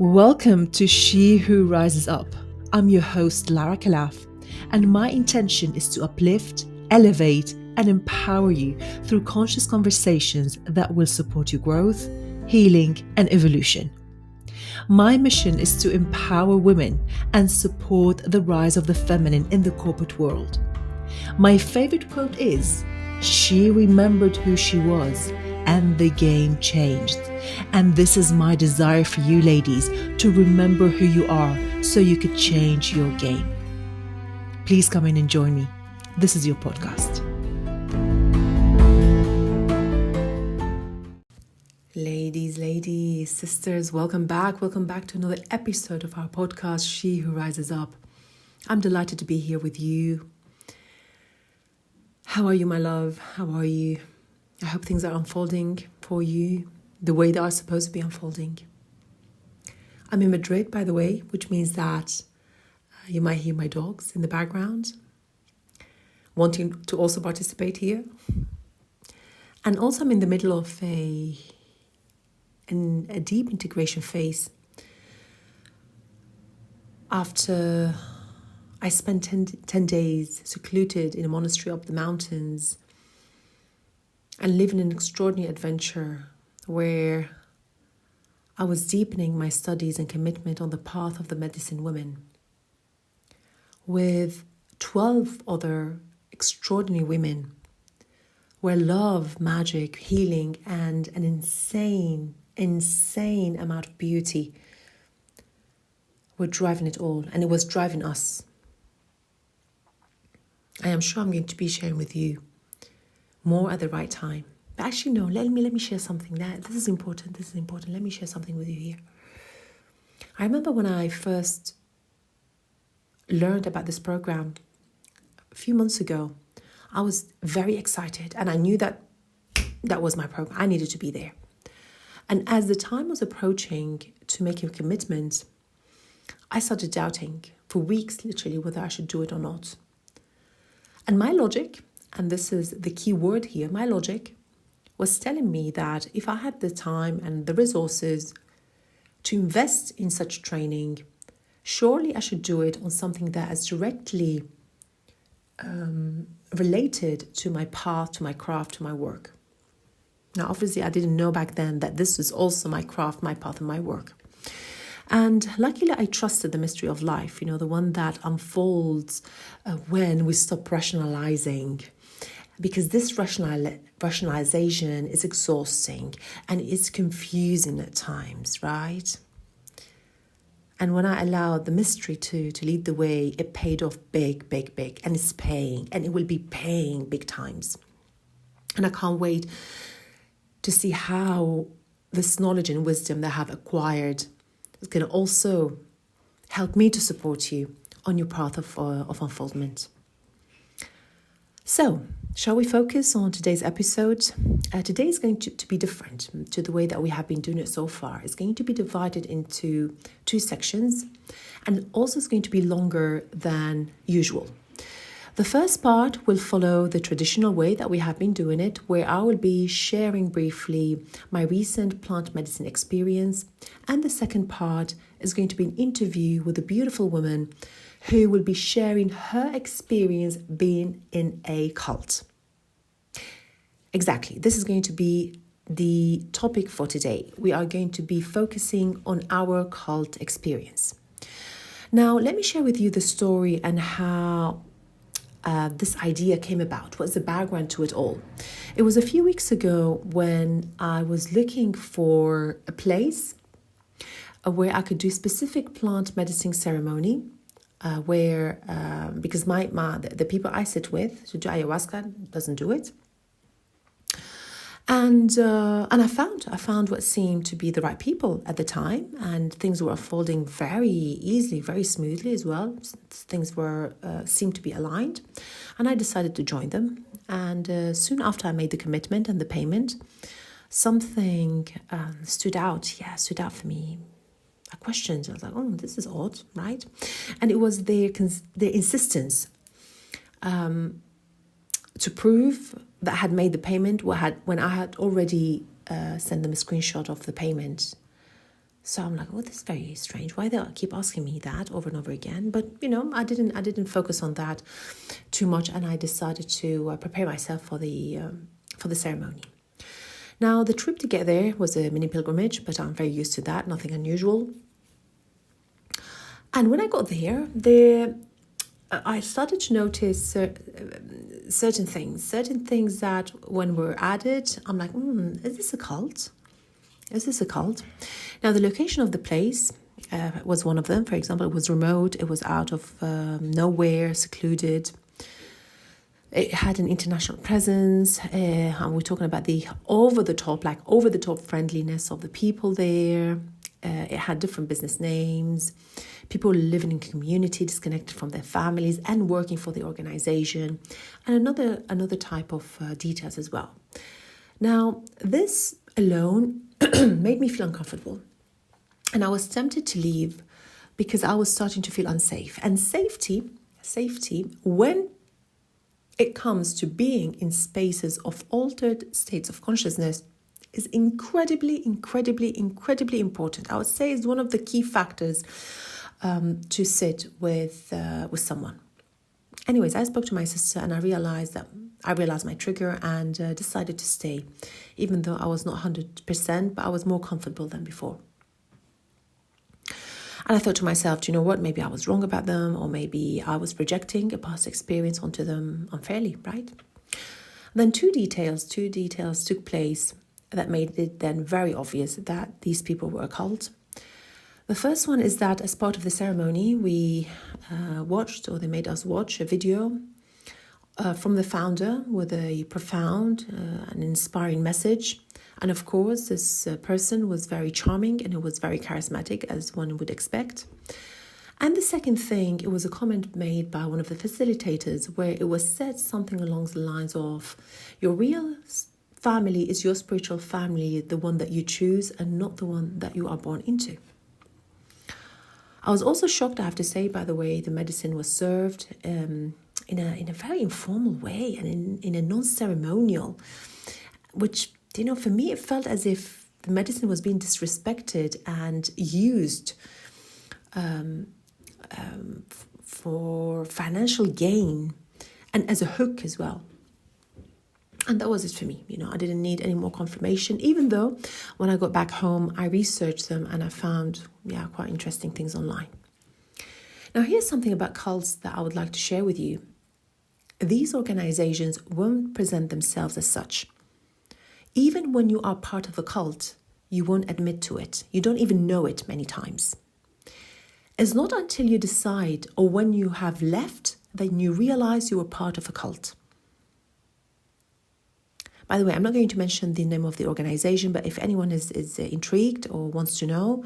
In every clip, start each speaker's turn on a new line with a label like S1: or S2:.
S1: Welcome to She Who Rises Up. I'm your host, Lara, and my intention is to uplift, elevate, and empower you through conscious conversations that will support your growth, healing, and evolution. My mission is to empower women and support the rise of the feminine in the corporate world. My favorite quote is, "She remembered who she was, and the game changed." And this is my desire for you ladies to remember who you are so you could change your game. Please come in and join me. This is your podcast. Ladies, sisters, welcome back to another episode of our podcast, She Who Rises Up. I'm delighted to be here with you. How are you, my love? How are you? I hope things are unfolding for you the way they are supposed to be unfolding. I'm in Madrid, by the way, which means that you might hear my dogs in the background, wanting to also participate here. And also I'm in the middle of a deep integration phase. After I spent 10 days secluded in a monastery up the mountains and living an extraordinary adventure where I was deepening my studies and commitment on the path of the medicine women with 12 other extraordinary women where love, magic, healing, and an insane amount of beauty were driving it all, and it was driving us. I am sure I'm going to be sharing with you more at the right time. But actually, no, let me share something. This is important. Let me share something with you here. I remember when I first learned about this program a few months ago, I was very excited and I knew that was my program. I needed to be there. And as the time was approaching to make a commitment, I started doubting for weeks, literally, whether I should do it or not. And my logic, and this is the key word here, my logic was telling me that if I had the time and the resources to invest in such training, surely I should do it on something that is directly related to my path, to my craft, to my work. Now, obviously, I didn't know back then that this was also my craft, my path, and my work. And luckily, I trusted the mystery of life, the one that unfolds when we stop rationalizing. Because this rationalization is exhausting and it's confusing at times, right? And when I allowed the mystery to lead the way, it paid off big, and it's paying, and it will be paying big times. And I can't wait to see how this knowledge and wisdom that I have acquired is going to also help me to support you on your path of unfoldment. So, shall we focus on today's episode? Today is going to be different to the way that we have been doing it so far. It's going to be divided into 2 sections, and also it's going to be longer than usual. The first part will follow the traditional way that we have been doing it, where I will be sharing briefly my recent plant medicine experience. And the second part is going to be an interview with a beautiful woman who will be sharing her experience being in a cult. Exactly. This is going to be the topic for today. We are going to be focusing on our cult experience. Now, let me share with you the story and how this idea came about. What's the background to it all? It was a few weeks ago when I was looking for a place where I could do specific plant medicine ceremony, because the people I sit with to do ayahuasca doesn't do it. And I found what seemed to be the right people at the time, and things were unfolding very easily, very smoothly as well. Things were seemed to be aligned, and I decided to join them. And soon after I made the commitment and the payment, something stood out for me. I questioned. I was like, "Oh, this is odd, right?" And it was their insistence to prove that I had made the payment when I had already sent them a screenshot of the payment So I'm like, oh, this is very strange. Why they keep asking me that over and over again? But I didn't focus on that too much, and I decided to prepare myself for the ceremony. Now, the trip to get there was a mini pilgrimage, but I'm very used to that. Nothing unusual. And when I got there, I started to notice certain things that when were added, I'm like, is this a cult? Is this a cult? Now, the location of the place was one of them. For example, it was remote. It was out of nowhere, secluded. It had an international presence. And we're talking about the over the top friendliness of the people there. It had different business names. People living in community, disconnected from their families and working for the organization. And another type of details as well. Now, this alone made me feel uncomfortable. And I was tempted to leave because I was starting to feel unsafe. And safety, when it comes to being in spaces of altered states of consciousness, is incredibly, incredibly, incredibly important. I would say it's one of the key factors to sit with someone. Anyways, I spoke to my sister and I realized my trigger and decided to stay, even though I was not 100%, but I was more comfortable than before. And I thought to myself, do you know what? Maybe I was wrong about them, or maybe I was projecting a past experience onto them unfairly, right? Then two details took place that made it then very obvious that these people were a cult. The first one is that as part of the ceremony, we they made us watch a video from the founder with a profound and inspiring message. And of course, this person was very charming and it was very charismatic, as one would expect. And the second thing, it was a comment made by one of the facilitators where it was said something along the lines of, your real family is your spiritual family, the one that you choose and not the one that you are born into. I was also shocked, I have to say, by the way the medicine was served in a very informal way and in a non-ceremonial, which, for me, it felt as if the medicine was being disrespected and used for financial gain and as a hook as well. And that was it for me. I didn't need any more confirmation, even though when I got back home, I researched them and I found, quite interesting things online. Now, here's something about cults that I would like to share with you. These organizations won't present themselves as such. Even when you are part of a cult, you won't admit to it. You don't even know it many times. It's not until you decide or when you have left that you realize you were part of a cult. By the way, I'm not going to mention the name of the organization, but if anyone is intrigued or wants to know,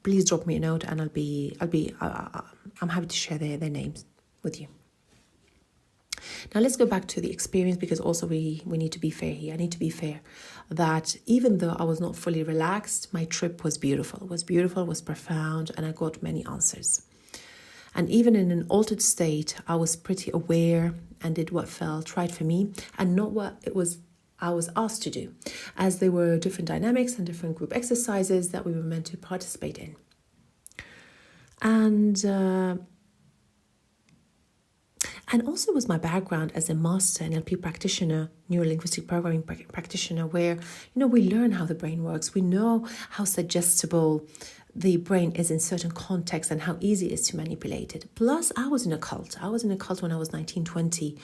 S1: please drop me a note and I'm happy to share their names with you. Now let's go back to the experience, because also we need to be fair here. I need to be fair that even though I was not fully relaxed, my trip was beautiful. It was profound, and I got many answers. And even in an altered state, I was pretty aware and did what felt right for me and not what I was asked to do, as there were different dynamics and different group exercises that we were meant to participate in. And also was my background as a master NLP practitioner, neuro-linguistic programming practitioner, where, we learn how the brain works. We know how suggestible the brain is in certain contexts and how easy it is to manipulate it. Plus, I was in a cult. I was in a cult when I was 19, 20,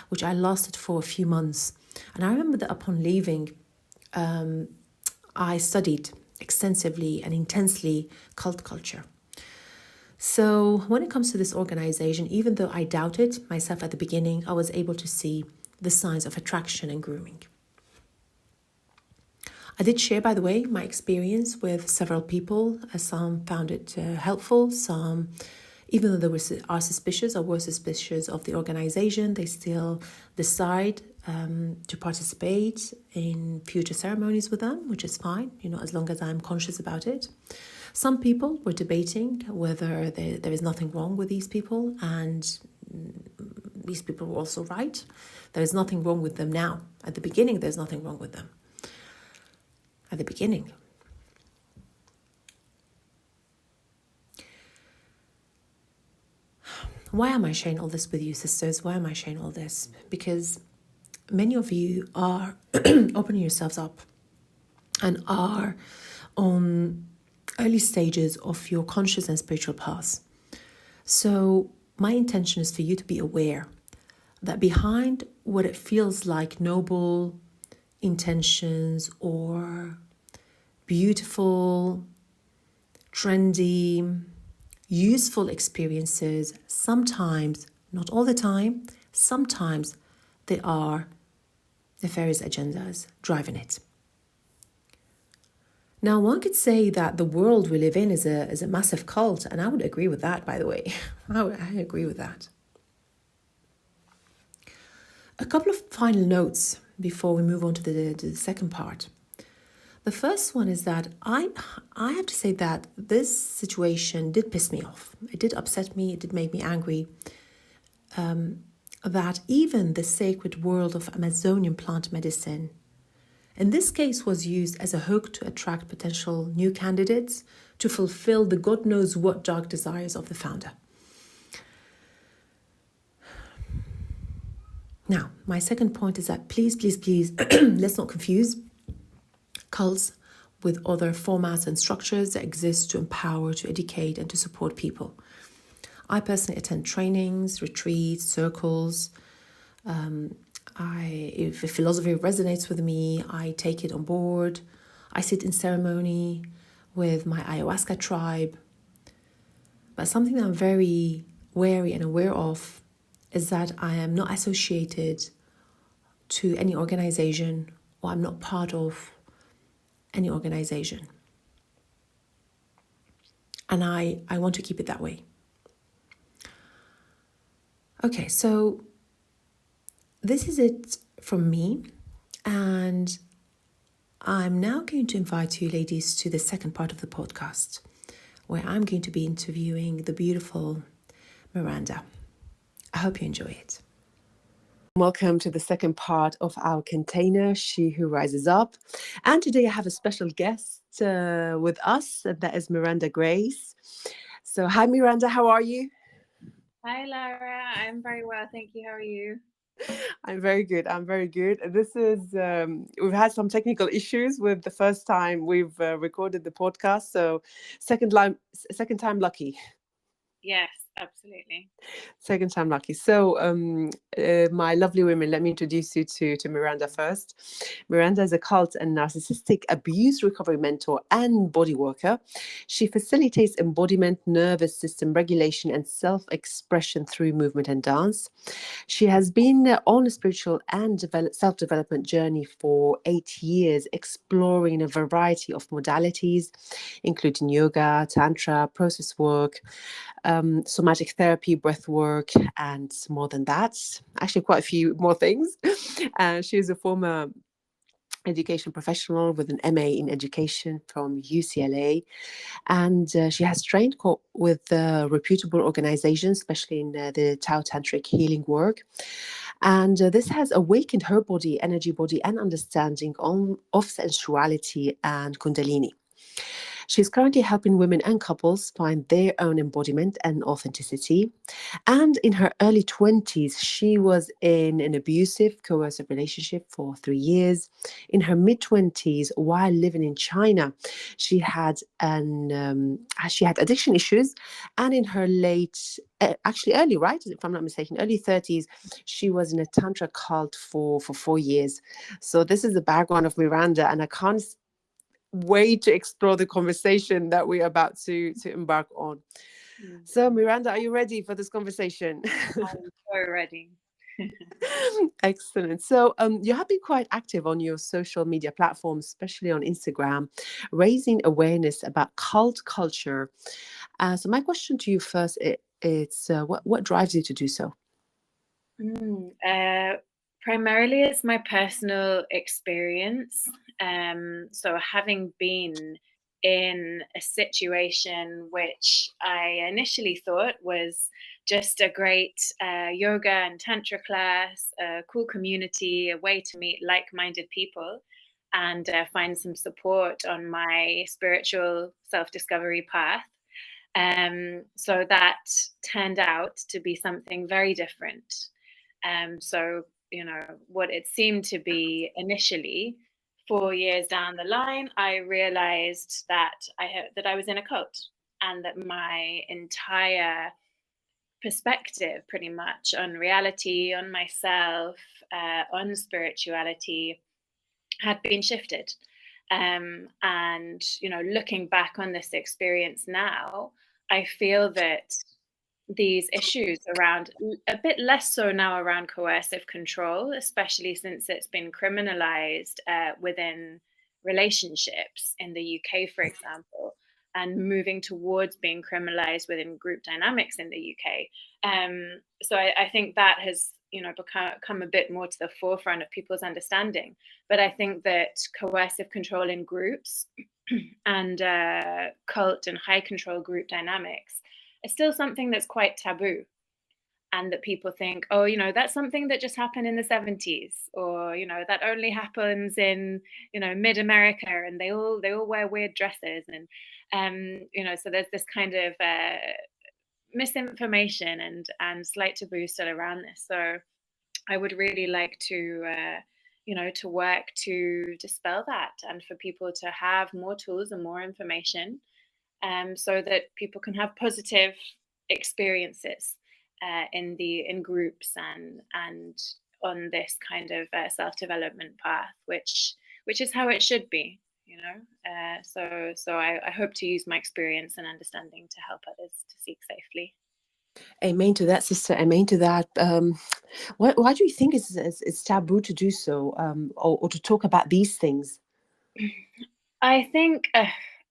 S1: which I lasted for a few months. And I remember that upon leaving, I studied extensively and intensely cult culture. So when it comes to this organization, even though I doubted myself at the beginning, I was able to see the signs of attraction and grooming. I did share, by the way, my experience with several people. Some found it helpful. Some, even though they were suspicious of the organization, they still decide to participate in future ceremonies with them, which is fine, as long as I'm conscious about it. Some people were debating whether there is nothing wrong with these people, and these people were also right. There is nothing wrong with them now. At the beginning, there's nothing wrong with them. At the beginning. Why am I sharing all this with you, sisters? Why am I sharing all this? Because many of you are opening yourselves up and are on early stages of your conscious and spiritual paths. So, my intention is for you to be aware that behind what it feels like noble intentions or beautiful, trendy, useful experiences, sometimes, not all the time, sometimes they are nefarious agendas driving it. Now, one could say that the world we live in is a massive cult, and I would agree with that, by the way. I agree with that. A couple of final notes before we move on to the second part. The first one is that I have to say that this situation did piss me off. It did upset me. It did make me angry. That even the sacred world of Amazonian plant medicine, in this case, was used as a hook to attract potential new candidates to fulfill the God knows what dark desires of the founder. Now, my second point is that please, let's not confuse cults with other formats and structures that exist to empower, to educate, and to support people. I personally attend trainings, retreats, circles. If a philosophy resonates with me, I take it on board. I sit in ceremony with my ayahuasca tribe. But something that I'm very wary and aware of is that I am not associated to any organization, or I'm not part of any organization. And I want to keep it that way. Okay, so this is it from me. And I'm now going to invite you ladies to the second part of the podcast, where I'm going to be interviewing the beautiful Miranda. I hope you enjoy it. Welcome to the second part of our container, She Who Rises Up. And today I have a special guest with us, and that is Miranda Grace. So, hi Miranda, how are you?
S2: Hi Lara, I'm very well, thank you. How are you?
S1: I'm very good. This is, we've had some technical issues with the first time we've recorded the podcast. So second time lucky.
S2: Yes, absolutely.
S1: Second time lucky. So, my lovely women, let me introduce you to Miranda first. Miranda is a cult and narcissistic abuse recovery mentor and body worker. She facilitates embodiment, nervous system regulation, and self-expression through movement and dance. She has been on a spiritual and self-development journey for 8 years, exploring a variety of modalities, including yoga, tantra, process work, somatic therapy, breath work, and more than that. Actually, quite a few more things. She is a former education professional with an MA in education from UCLA. And she has trained with reputable organizations, especially in the Tao Tantric healing work. And this has awakened her body, energy body, and understanding of sensuality and Kundalini. She's currently helping women and couples find their own embodiment and authenticity. And in her early 20s, she was in an abusive, coercive relationship for 3 years. In her mid 20s, while living in China, she had addiction issues. And in her actually early, right? If I'm not mistaken, early 30s, she was in a tantra cult for 4 years. So this is the background of Miranda, and I can't way to explore the conversation that we're about to embark on. So, Miranda, are you ready for this conversation?
S2: I'm so ready.
S1: Excellent. So, you have been quite active on your social media platforms, especially on Instagram, raising awareness about cult culture. So, my question to you first is what drives you to do so?
S2: Primarily, it's my personal experience. So having been in a situation which I initially thought was just a great yoga and tantra class, a cool community, a way to meet like-minded people and find some support on my spiritual self-discovery path. So that turned out to be something very different. So, what it seemed to be initially, 4 years down the line, I realized that I was in a cult, and that my entire perspective, pretty much, on reality, on myself, on spirituality, had been shifted. And looking back on this experience now, I feel that these issues around, a bit less so now, around coercive control, especially since it's been criminalized within relationships in the UK, for example, and moving towards being criminalized within group dynamics in the UK. So I think that has come a bit more to the forefront of people's understanding. But I think that coercive control in groups and cult and high control group dynamics is still something that's quite taboo, and that people think, oh, that's something that just happened in the 70s, or that only happens in mid America, and they all wear weird dresses, and so there's this kind of misinformation and slight taboo still around this. So I would really like to to work to dispel that, and for people to have more tools and more information, so that people can have positive experiences in groups, and on this kind of self-development path, which is how it should be. So I hope to use my experience and understanding to help others to seek safely.
S1: Amen to that, sister. Amen to that. Why do you think it's taboo to do so, or to talk about these things?
S2: I think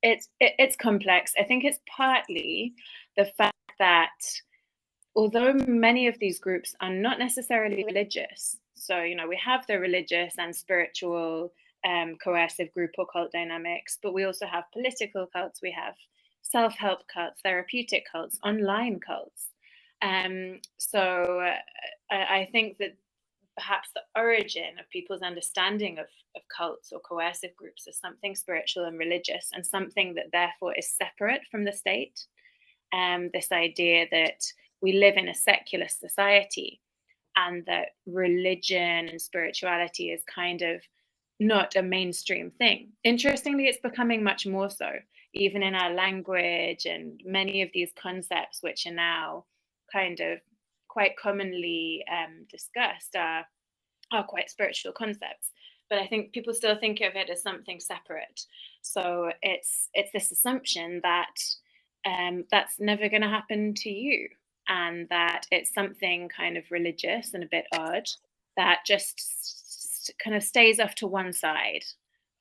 S2: it's complex. I think it's partly the fact that, although many of these groups are not necessarily religious, so we have the religious and spiritual coercive group or cult dynamics, but we also have political cults, we have self-help cults, therapeutic cults, online cults. So I think that perhaps the origin of people's understanding of cults or coercive groups is something spiritual and religious, and something that therefore is separate from the state. This idea that we live in a secular society, and that religion and spirituality is kind of not a mainstream thing. Interestingly, it's becoming much more so, even in our language, and many of these concepts, which are now kind of quite commonly discussed, are quite spiritual concepts. But I think people still think of it as something separate. So it's this assumption that that's never going to happen to you, and that it's something kind of religious and a bit odd, that just kind of stays off to one side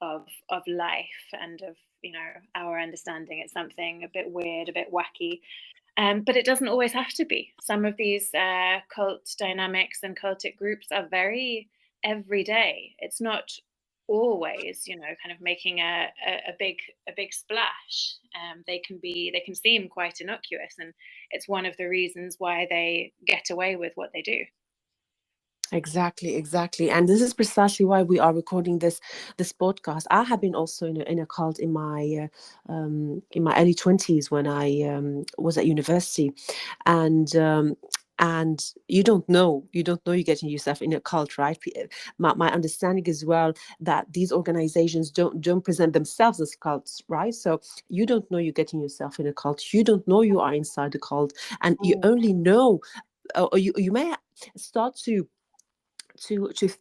S2: of life, and of our understanding. It's something a bit weird, a bit wacky. But it doesn't always have to be. Some of these cult dynamics and cultic groups are very everyday. It's not always, kind of making a big splash. They can seem quite innocuous, and it's one of the reasons why they get away with what they do.
S1: Exactly. And this is precisely why we are recording this podcast. I have been also in a cult in my early 20s, when I was at university, and you don't know you're getting yourself in a cult, right? My understanding as well, that these organizations don't present themselves as cults, right? So you don't know you're getting yourself in a cult. You don't know you are inside the cult, and you only know, or you may start to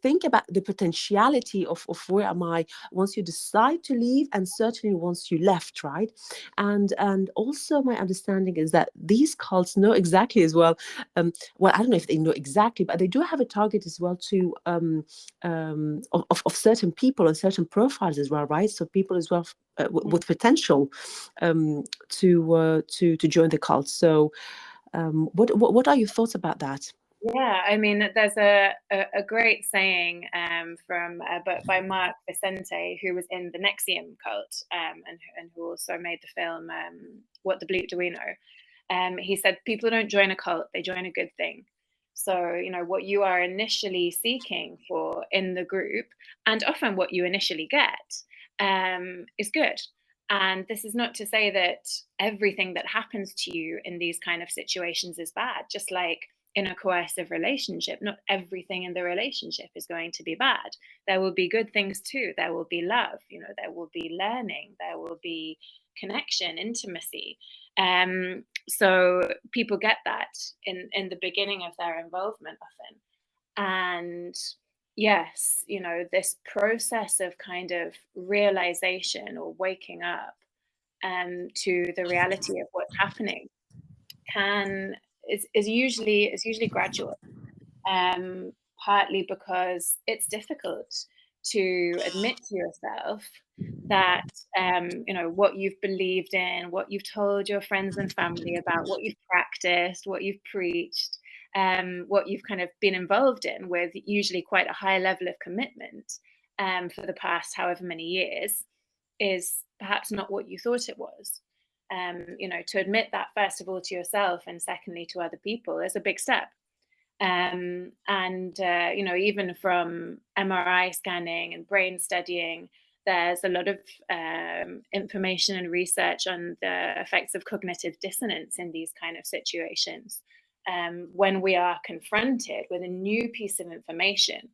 S1: think about the potentiality of where am I once you decide to leave, and certainly once you left, right? And also, my understanding is that these cults know exactly as well, well, I don't know if they know exactly, but they do have a target as well to of certain people and certain profiles as well, right? So people as well with potential to join the cult. So what are your thoughts about that?
S2: Yeah, I mean, there's a great saying by Mark Vicente, who was in the Nexium cult, and who also made the film What the Bleep Do We Know? He said, people don't join a cult, they join a good thing. So, what you are initially seeking for in the group, and often what you initially get, is good. And this is not to say that everything that happens to you in these kind of situations is bad. Just like in a coercive relationship, not everything in the relationship is going to be bad. There will be good things too. There will be love, there will be learning, there will be connection, intimacy. So people get that in the beginning of their involvement often. And yes, this process of kind of realization or waking up to the reality of what's happening can is usually gradual, um, partly because it's difficult to admit to yourself that what you've believed in, what you've told your friends and family about, what you've practiced, what you've preached, what you've kind of been involved in with usually quite a high level of commitment for the past however many years is perhaps not what you thought it was. To admit that, first of all, to yourself, and secondly, to other people, is a big step. Even from MRI scanning and brain studying, there's a lot of information and research on the effects of cognitive dissonance in these kind of situations. When we are confronted with a new piece of information,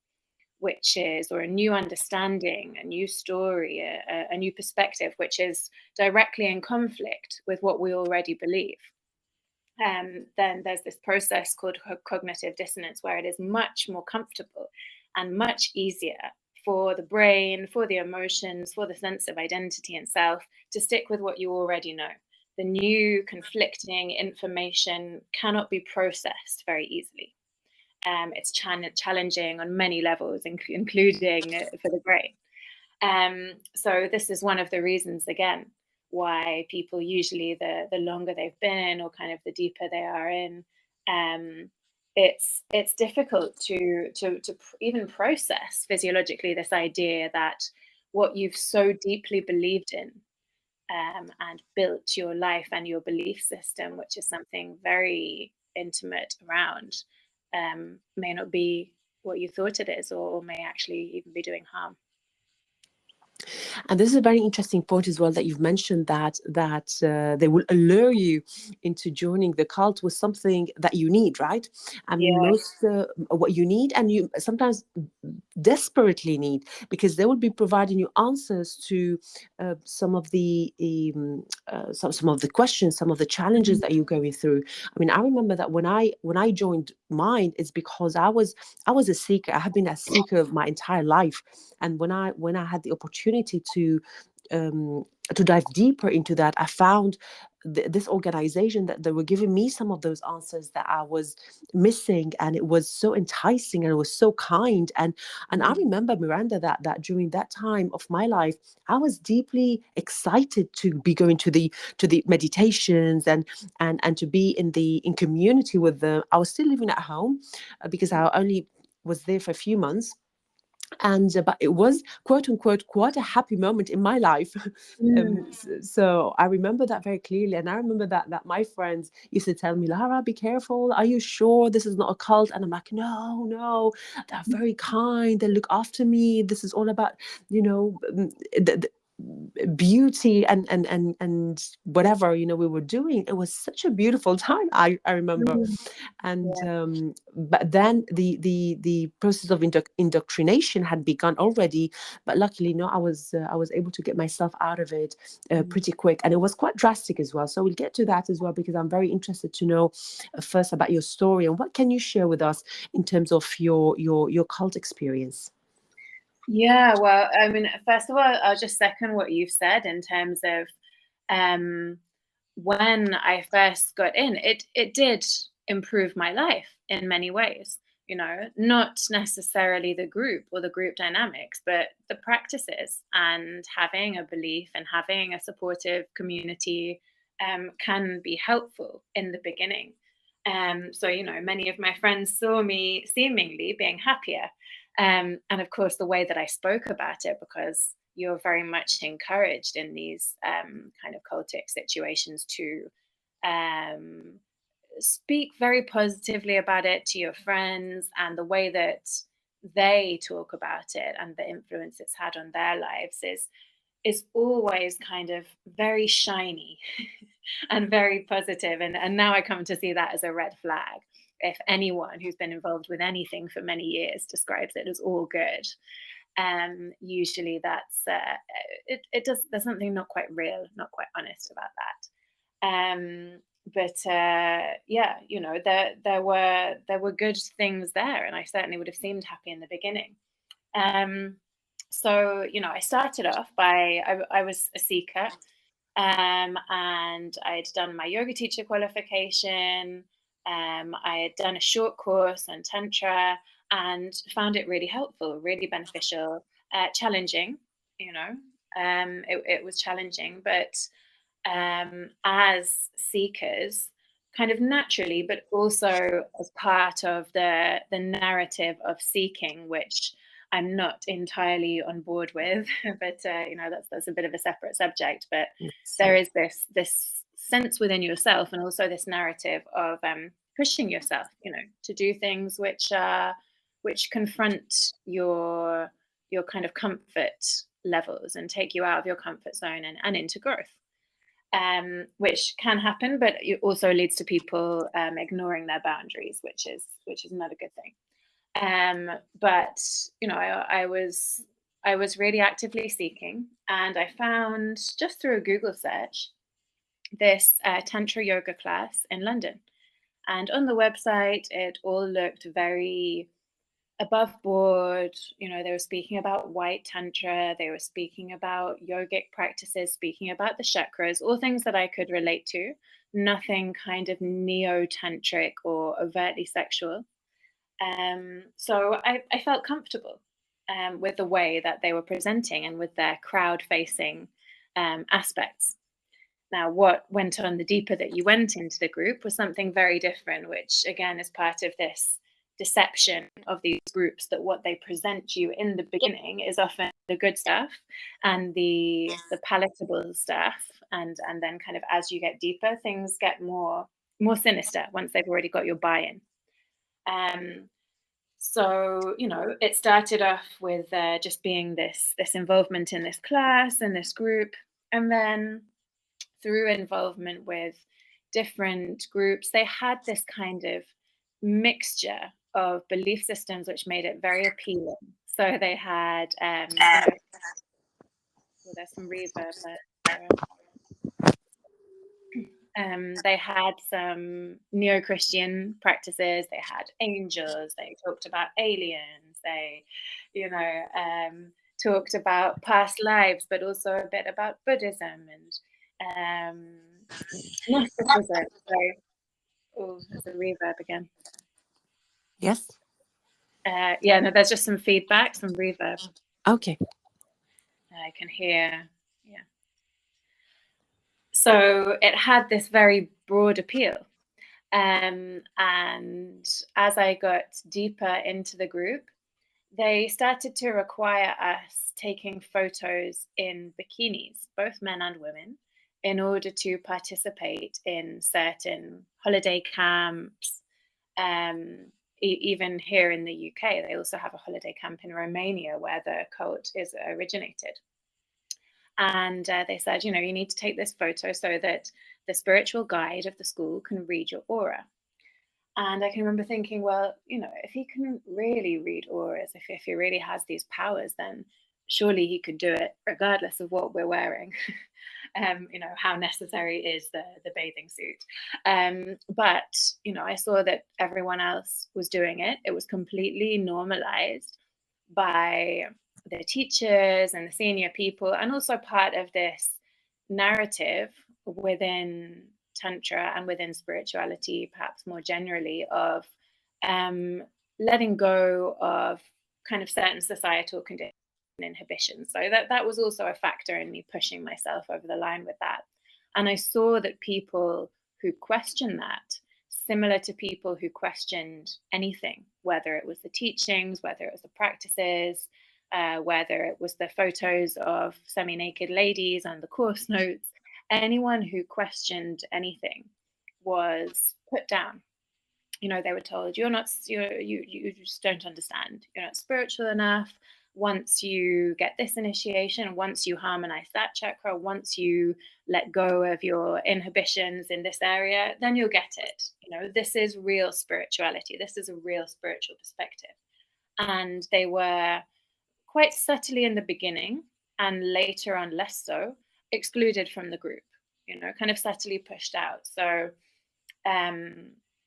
S2: or a new understanding, a new story, a new perspective, which is directly in conflict with what we already believe, then there's this process called cognitive dissonance, where it is much more comfortable and much easier for the brain, for the emotions, for the sense of identity and self to stick with what you already know. The new conflicting information cannot be processed very easily. It's challenging on many levels, including for the brain. So this is one of the reasons, again, why people usually, the longer they've been or kind of the deeper they are in, it's difficult to even process physiologically this idea that what you've so deeply believed in and built your life and your belief system, which is something very intimate around, may not be what you thought it is, or may actually even be doing harm.
S1: And this is a very interesting point as well, that you've mentioned that they will allure you into joining the cult with something that you need, right? I mean,
S2: Yeah.
S1: most what you need, and you sometimes desperately need, because they will be providing you answers to some of the some of the questions, some of the challenges that you're going through. I mean, I remember that when I joined mine, it's because I was a seeker. I have been a seeker of my entire life, and when I had the opportunity to dive deeper into that, I found this organization that they were giving me some of those answers that I was missing, and it was so enticing, and it was so kind. And I remember, Miranda, that during that time of my life, I was deeply excited to be going to the meditations and to be in community with them. I was still living at home because I only was there for a few months, and but it was, quote unquote, quite a happy moment in my life. So I remember that very clearly, and I remember that my friends used to tell me, Lara, be careful, are you sure this is not a cult? And I'm like, no, they're very kind, they look after me, this is all about, the beauty and whatever we were doing. It was such a beautiful time, I remember. And
S2: Yeah.
S1: but then the process of indoctrination had begun already, but luckily, I was able to get myself out of it pretty quick, and it was quite drastic as well. So we'll get to that as well, because I'm very interested to know first about your story, and what can you share with us in terms of your cult experience.
S2: Yeah, well, I mean, first of all, I'll just second what you've said in terms of um, when I first got in, it did improve my life in many ways. Not necessarily the group or the group dynamics, but the practices, and having a belief and having a supportive community can be helpful in the beginning. So, many of my friends saw me seemingly being happier. And of course, the way that I spoke about it, because you're very much encouraged in these kind of cultic situations to um, speak very positively about it to your friends, and the way that they talk about it and the influence it's had on their lives is always kind of very shiny and very positive. And now I come to see that as a red flag. If anyone who's been involved with anything for many years describes it as all good, usually that's it does, there's something not quite real, not quite honest about that. But yeah, you know, there were good things there, and I certainly would have seemed happy in the beginning. So, you know, I started off by I was a seeker, and I'd done my yoga teacher qualification. I had done a short course on Tantra and found it really helpful, really beneficial, challenging, you know. It was challenging, but as seekers, kind of naturally, but also as part of the narrative of seeking, which I'm not entirely on board with, but you know, that's a bit of a separate subject. But
S1: Yes.
S2: there is this sense within yourself, and also this narrative of pushing yourself, you know, to do things which confront your kind of comfort levels and take you out of your comfort zone and into growth. Which can happen, but it also leads to people ignoring their boundaries, which is not a good thing. But you know, I was really actively seeking, and I found just through a Google search this Tantra yoga class in London. And on the website, it all looked very above board. You know, they were speaking about white tantra, they were speaking about yogic practices, speaking about the chakras, all things that I could relate to, nothing kind of neo-tantric or overtly sexual. So I felt comfortable with the way that they were presenting and with their crowd facing aspects. Now, what went on the deeper that you went into the group was something very different, which again is part of this deception of these groups, that what they present you in the beginning is often the good stuff and the palatable stuff, and then kind of as you get deeper, things get more sinister once they've already got your buy-in. Um, so you know, it started off with just being this involvement in this class and this group, and then through involvement with different groups, they had this kind of mixture of belief systems which made it very appealing. So they had, well, there's some reverb there. They had some neo-Christian practices. They had angels. They talked about aliens. They, you know, talked about past lives, but also a bit about Buddhism and Gnosticism. So, oh, there's a reverb again.
S1: Yes.
S2: Yeah, no, there's just some feedback, some reverb.
S1: Okay.
S2: I can hear. Yeah. So it had this very broad appeal. And as I got deeper into the group, they started to require us taking photos in bikinis, both men and women, in order to participate in certain holiday camps. Even here in the UK, they also have a holiday camp in Romania where the cult is originated. And they said, you know, you need to take this photo so that the spiritual guide of the school can read your aura. And I can remember thinking, well, you know, if he can really read auras, if he really has these powers, then surely he could do it regardless of what we're wearing. You know, how necessary is the bathing suit? But, you know, I saw that everyone else was doing it. It was completely normalized by the teachers and the senior people, and also part of this narrative within Tantra and within spirituality, perhaps more generally, of letting go of kind of certain societal conditions and inhibitions. So that was also a factor in me pushing myself over the line with that. And I saw that people who questioned that, similar to people who questioned anything, whether it was the teachings, whether it was the practices, whether it was the photos of semi-naked ladies and the course notes, anyone who questioned anything was put down. You know, they were told, you just don't understand. You're not spiritual enough. once you get this initiation, once you harmonize that chakra, once you let go of your inhibitions in this area, then you'll get it. This is real spirituality. This is a real spiritual perspective. And they were quite subtly in the beginning, and later on less so, excluded from the group, kind of subtly pushed out. So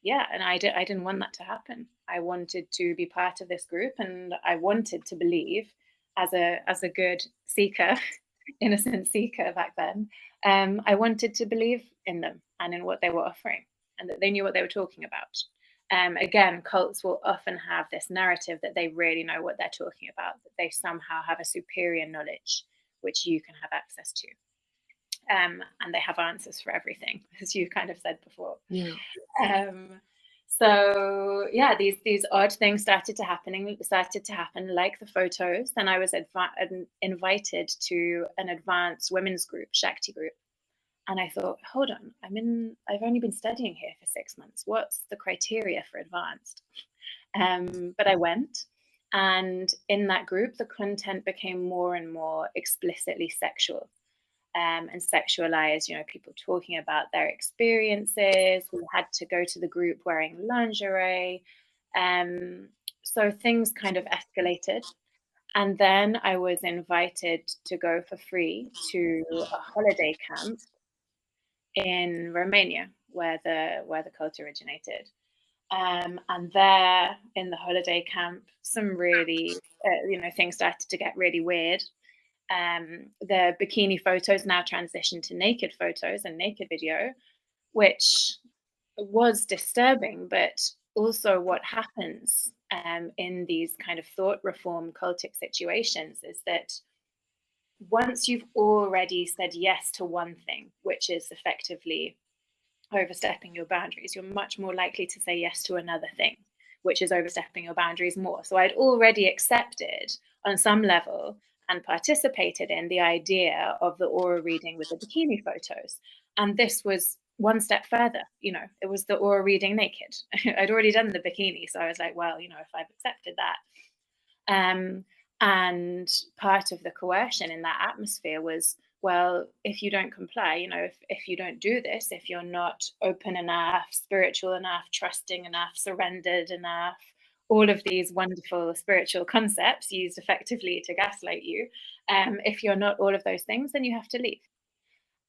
S2: yeah, and I didn't want that to happen. I wanted to be part of this group, and I wanted to believe, as a good seeker, innocent seeker back then, I wanted to believe in them and in what they were offering, and that they knew what they were talking about. Again, cults will often have this narrative that they really know what they're talking about, that they somehow have a superior knowledge which you can have access to. And they have answers for everything, as you kind of said before.
S1: Yeah.
S2: So yeah, these odd things started to happen, like the photos. Then I was invited to an advanced women's group, Shakti group. And I thought, hold on, I've only been studying here for 6 months. What's the criteria for advanced? But I went, and in that group, the content became more and more explicitly sexual. And sexualized, people talking about their experiences. We had to go to the group wearing lingerie. So things kind of escalated. And then I was invited to go for free to a holiday camp in Romania, where the cult originated. And there in the holiday camp, some really, things started to get really weird. The bikini photos now transitioned to naked photos and naked video, which was disturbing, but also what happens in these kind of thought reform cultic situations is that once you've already said yes to one thing, which is effectively overstepping your boundaries, you're much more likely to say yes to another thing, which is overstepping your boundaries more. So I'd already accepted on some level and participated in the idea of the aura reading with the bikini photos. And this was one step further. It was the aura reading naked. I'd already done the bikini. So I was like, well, if I've accepted that. And part of the coercion in that atmosphere was, well, if you don't comply, if you don't do this, if you're not open enough, spiritual enough, trusting enough, surrendered enough, all of these wonderful spiritual concepts used effectively to gaslight you. If you're not all of those things, then you have to leave.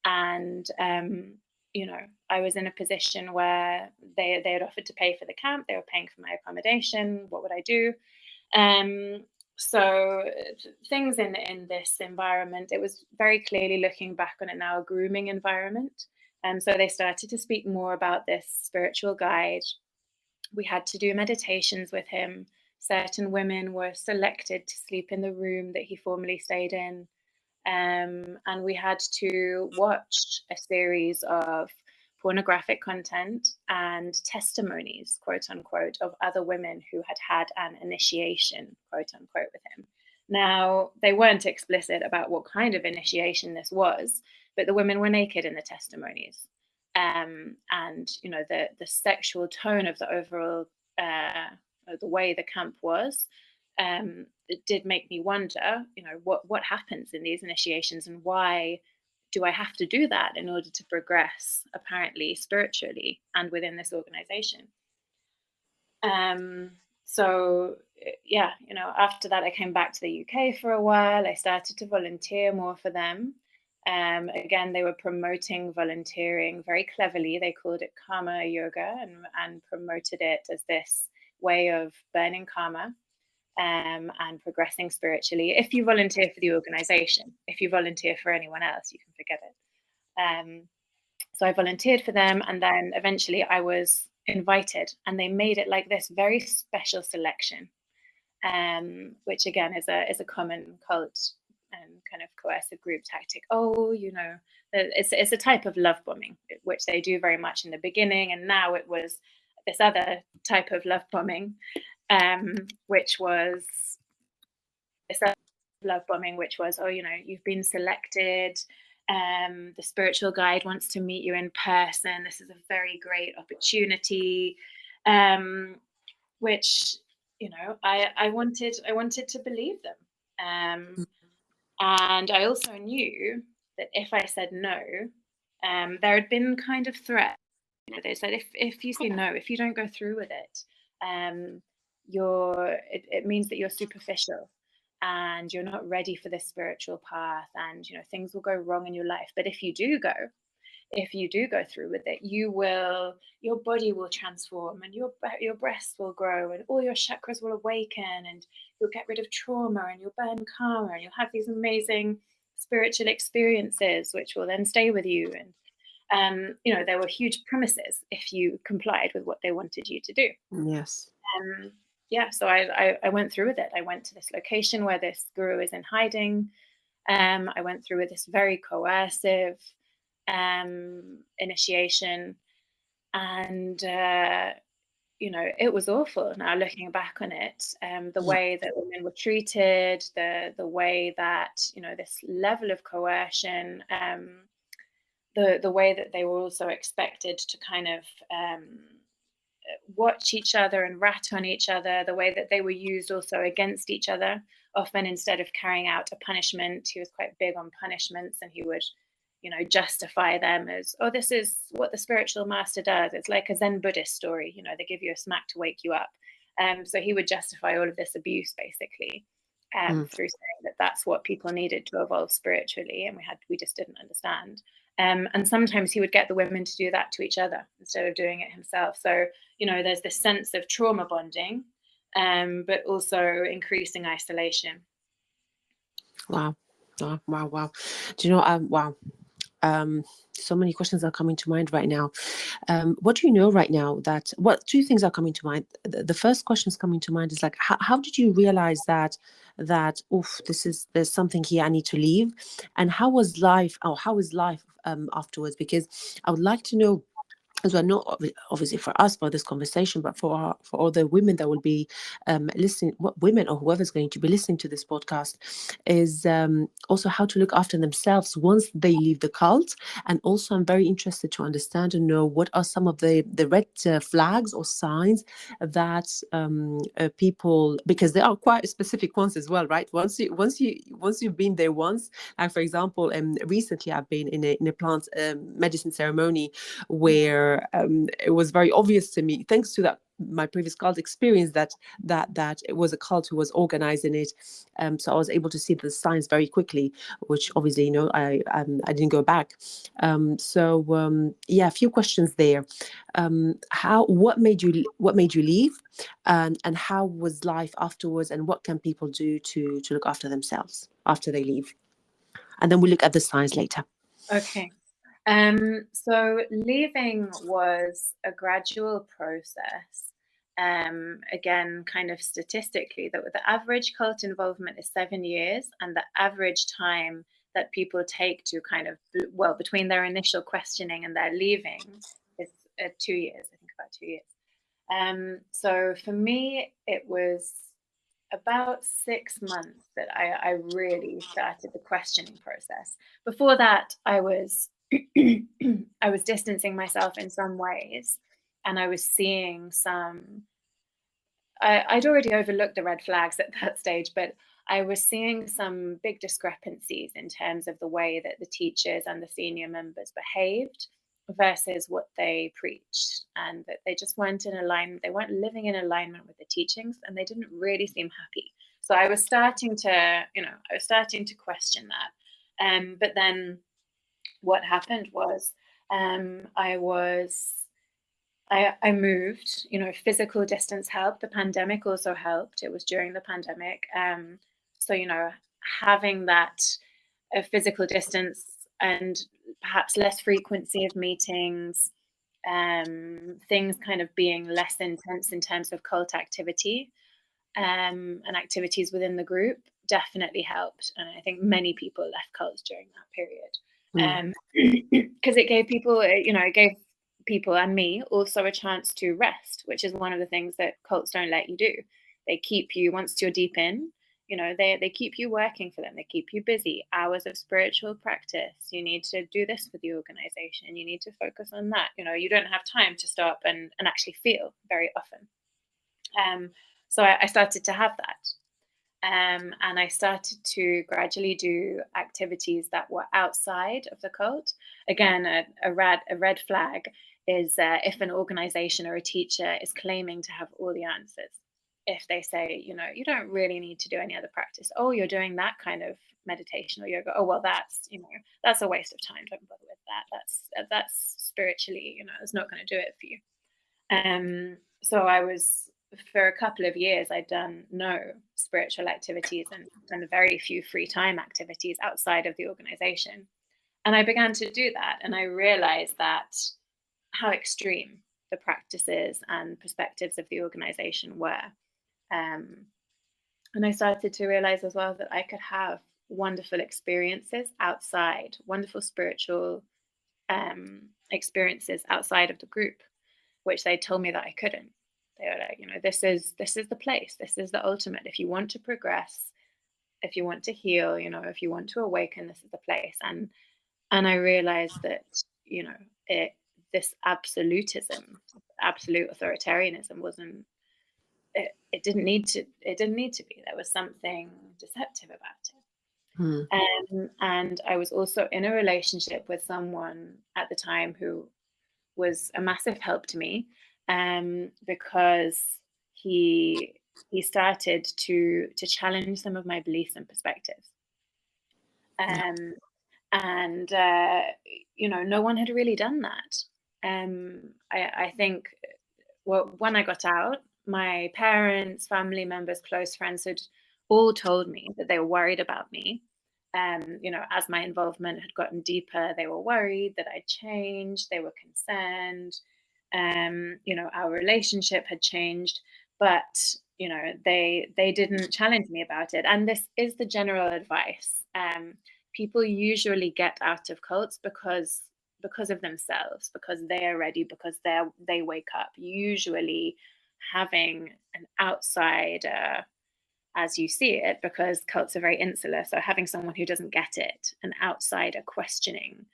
S2: And, I was in a position where they had offered to pay for the camp. They were paying for my accommodation. What would I do? So things in this environment, it was very clearly, looking back on it now, a grooming environment. So they started to speak more about this spiritual guide. We had to do meditations with him. Certain women were selected to sleep in the room that he formerly stayed in. And we had to watch a series of pornographic content and testimonies, quote unquote, of other women who had had an initiation, quote unquote, with him. Now, they weren't explicit about what kind of initiation this was, but the women were naked in the testimonies. And, the sexual tone of the overall, the way the camp was, it did make me wonder, what happens in these initiations, and why do I have to do that in order to progress, apparently spiritually and within this organization? So yeah, after that, I came back to the UK for a while. I started to volunteer more for them. Again, they were promoting volunteering very cleverly. They called it karma yoga and promoted it as this way of burning karma. And progressing spiritually. If you volunteer for the organization, if you volunteer for anyone else, you can forget it. So I volunteered for them, and then eventually I was invited, and they made it like this very special selection, which again is a common cult and kind of coercive group tactic. Oh, it's a type of love bombing, which they do very much in the beginning, and now it was this other type of love bombing. Which was oh, you've been selected. The spiritual guide wants to meet you in person. This is a very great opportunity. Which, I wanted to believe them. And I also knew that if I said no, there had been kind of threat. They said if you say no, if you don't go through with it, it means that you're superficial and you're not ready for this spiritual path, and things will go wrong in your life. But if you do go through with it, your body will transform, and your breasts will grow, and all your chakras will awaken, and you'll get rid of trauma, and you'll burn karma, and you'll have these amazing spiritual experiences which will then stay with you. And there were huge promises if you complied with what they wanted you to do.
S1: Yes.
S2: So I went through with it. I went to this location where this guru is in hiding. I went through with this very coercive initiation, and it was awful. Now looking back on it, the way that women were treated, the way that this level of coercion, the way that they were also expected to kind of watch each other and rat on each other, the way that they were used also against each other. Often, instead of carrying out a punishment, he was quite big on punishments, and he would justify them as, oh, this is what the spiritual master does. It's like a Zen Buddhist story. They give you a smack to wake you up. So he would justify all of this abuse basically through saying that that's what people needed to evolve spiritually, and we just didn't understand. And sometimes he would get the women to do that to each other instead of doing it himself. So there's this sense of trauma bonding, but also increasing isolation.
S1: Wow. Wow. Do you know, wow. So many questions are coming to mind right now. What do you know right now what two things are coming to mind? The first question is coming to mind is like, how did you realize that there's something here I need to leave? And how is life afterwards? Because I would like to know as well, not obviously for us for this conversation, but for all the women that will be listening, women or whoever's going to be listening to this podcast, is also how to look after themselves once they leave the cult. And also, I'm very interested to understand and know what are some of the red flags or signs that people, because there are quite specific ones as well, right? Once you've been there once, like for example, recently I've been in a plant medicine ceremony where it was very obvious to me, thanks to my previous cult experience, that it was a cult who was organizing it. So I was able to see the signs very quickly, which obviously, I didn't go back. A few questions there. What made you leave, and how was life afterwards, and what can people do to look after themselves after they leave? And then we'll look at the signs later.
S2: Okay. So leaving was a gradual process. Again, kind of statistically, that the average cult involvement is 7 years, and the average time that people take to kind of, between their initial questioning and their leaving is 2 years, I think about 2 years. So for me, it was about 6 months that I really started the questioning process. Before that, I was distancing myself in some ways, and I was seeing I'd already overlooked the red flags at that stage, but I was seeing some big discrepancies in terms of the way that the teachers and the senior members behaved versus what they preached, and that they just weren't in alignment. They weren't living in alignment with the teachings, and they didn't really seem happy. So I was starting to question that. But then what happened was I moved. Physical distance helped. The pandemic also helped. It was during the pandemic. So having that physical distance and perhaps less frequency of meetings, things kind of being less intense in terms of cult activity, and activities within the group definitely helped. And I think many people left cults during that period, because it gave people, and me also a chance to rest, which is one of the things that cults don't let you do. They keep you, once you're deep in, they keep you working for them. They keep you busy. Hours of spiritual practice. You need to do this for the organization. You need to focus on that. You don't have time to stop and actually feel very often. So I started to have that. And I started to gradually do activities that were outside of the cult. Again, a red flag is if an organization or a teacher is claiming to have all the answers. If they say, you don't really need to do any other practice. Oh, you're doing that kind of meditation or yoga. Oh, well, that's a waste of time. Don't bother with that. That's spiritually, it's not going to do it for you. So I was, for a couple of years, I'd done no spiritual activities and very few free time activities outside of the organization. And I began to do that. And I realized that how extreme the practices and perspectives of the organization were. And I started to realize as well that I could have wonderful experiences outside, wonderful spiritual experiences outside of the group, which they told me that I couldn't. They were like, this is the place. This is the ultimate. If you want to progress, if you want to heal, if you want to awaken, this is the place. And I realized that, this absolutism, absolute authoritarianism wasn't. It didn't need to be. There was something deceptive about it. And I was also in a relationship with someone at the time who was a massive help to me, because he started to challenge some of my beliefs and perspectives. And no one had really done that. I think, well, when I got out, my parents, family members, close friends had all told me that they were worried about me. As my involvement had gotten deeper, they were worried that I'd changed. They were concerned. Our relationship had changed, but they didn't challenge me about it. And this is the general advice. People usually get out of cults because of themselves, because they are ready, because they wake up. Usually having an outsider, as you see it, because cults are very insular. So having someone who doesn't get it, an outsider questioning,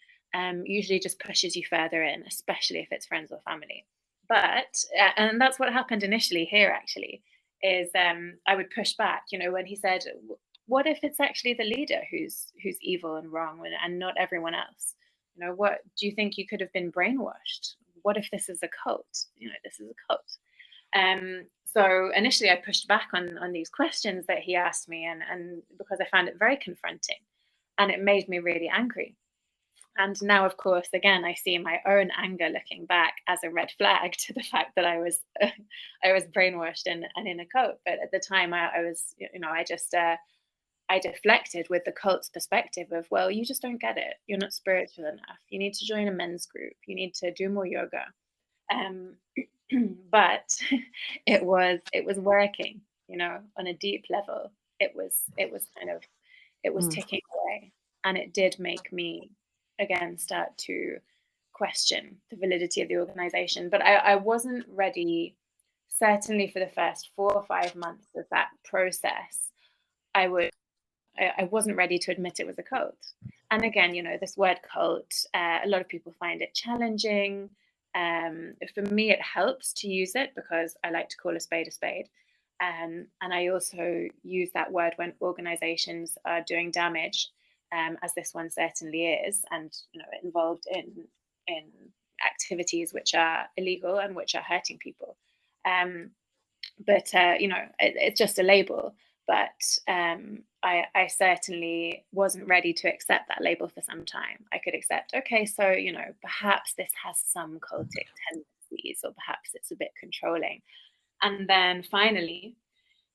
S2: usually just pushes you further in, especially if it's friends or family. But, and that's what happened initially here, actually, is I would push back, when he said, what if it's actually the leader who's evil and wrong and not everyone else? What do you think? You could have been brainwashed? What if this is a cult? This is a cult. So initially I pushed back on these questions that he asked me, and because I found it very confronting, and it made me really angry. And now, of course, again, I see my own anger looking back as a red flag to the fact that I was brainwashed and in a cult. But at the time, I was, I deflected with the cult's perspective of, well, you just don't get it. You're not spiritual enough. You need to join a men's group. You need to do more yoga. But it was working, on a deep level. It was ticking away, and it did make me again start to question the validity of the organization. But I wasn't ready, certainly for the first 4 or 5 months of that process. I wasn't ready to admit it was a cult. And again, this word cult, a lot of people find it challenging. For me, it helps to use it because I like to call a spade a spade. And I also use that word when organizations are doing damage, as this one certainly is, and involved in activities which are illegal and which are hurting people. But it's just a label. But I certainly wasn't ready to accept that label for some time. I could accept, okay, so, perhaps this has some cultic tendencies, or perhaps it's a bit controlling. And then finally,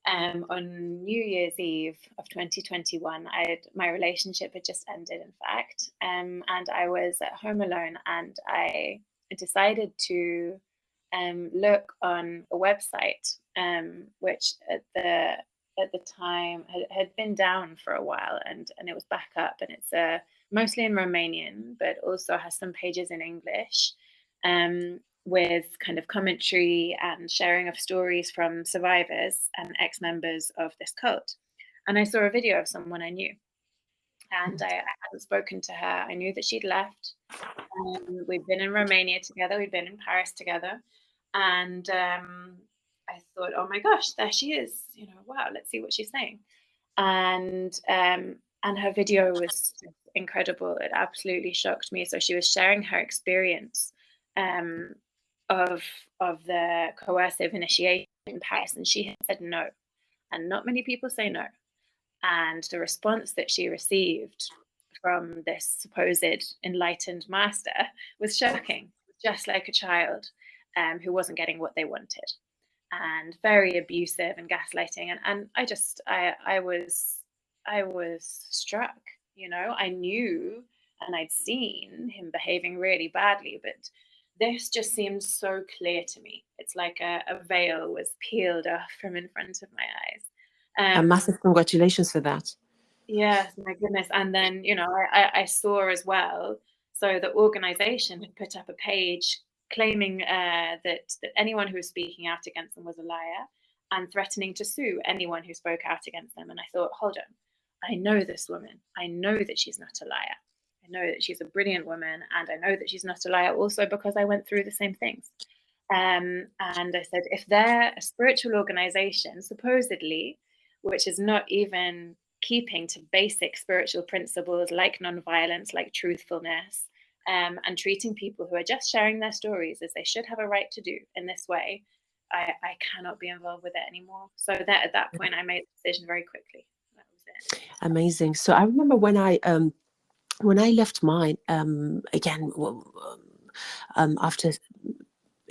S2: on New Year's Eve of 2021, my relationship had just ended, in fact, and I was at home alone, and I decided to look on a website, which at the time had been down for a while, and it was back up, and it's mostly in Romanian, but also has some pages in English, with kind of commentary and sharing of stories from survivors and ex-members of this cult. And I saw a video of someone I knew, and I hadn't spoken to her. I knew that she'd left. We'd been in Romania together, we'd been in Paris together, and I thought, oh my gosh, there she is, wow, let's see what she's saying. And her video was incredible. It absolutely shocked me. So she was sharing her experience um, of the coercive initiation in Paris, and she had said no, and not many people say no. And the response that she received from this supposed enlightened master was shocking, just like a child who wasn't getting what they wanted, and very abusive and gaslighting. And I was struck. I knew and I'd seen him behaving really badly, but this just seemed so clear to me. It's like a veil was peeled off from in front of my eyes.
S1: And massive congratulations for that.
S2: Yes, my goodness. And then, I saw as well, so the organization had put up a page claiming that anyone who was speaking out against them was a liar, and threatening to sue anyone who spoke out against them. And I thought, hold on, I know this woman. I know that she's not a liar. I know that she's a brilliant woman, and I know that she's not a liar also because I went through the same things. And I said, if they're a spiritual organization, supposedly, which is not even keeping to basic spiritual principles like nonviolence, like truthfulness, and treating people who are just sharing their stories as they should have a right to do in this way, I cannot be involved with it anymore. So that at that point, I made the decision very quickly. That was it.
S1: Amazing. So I remember when I left mine, again, after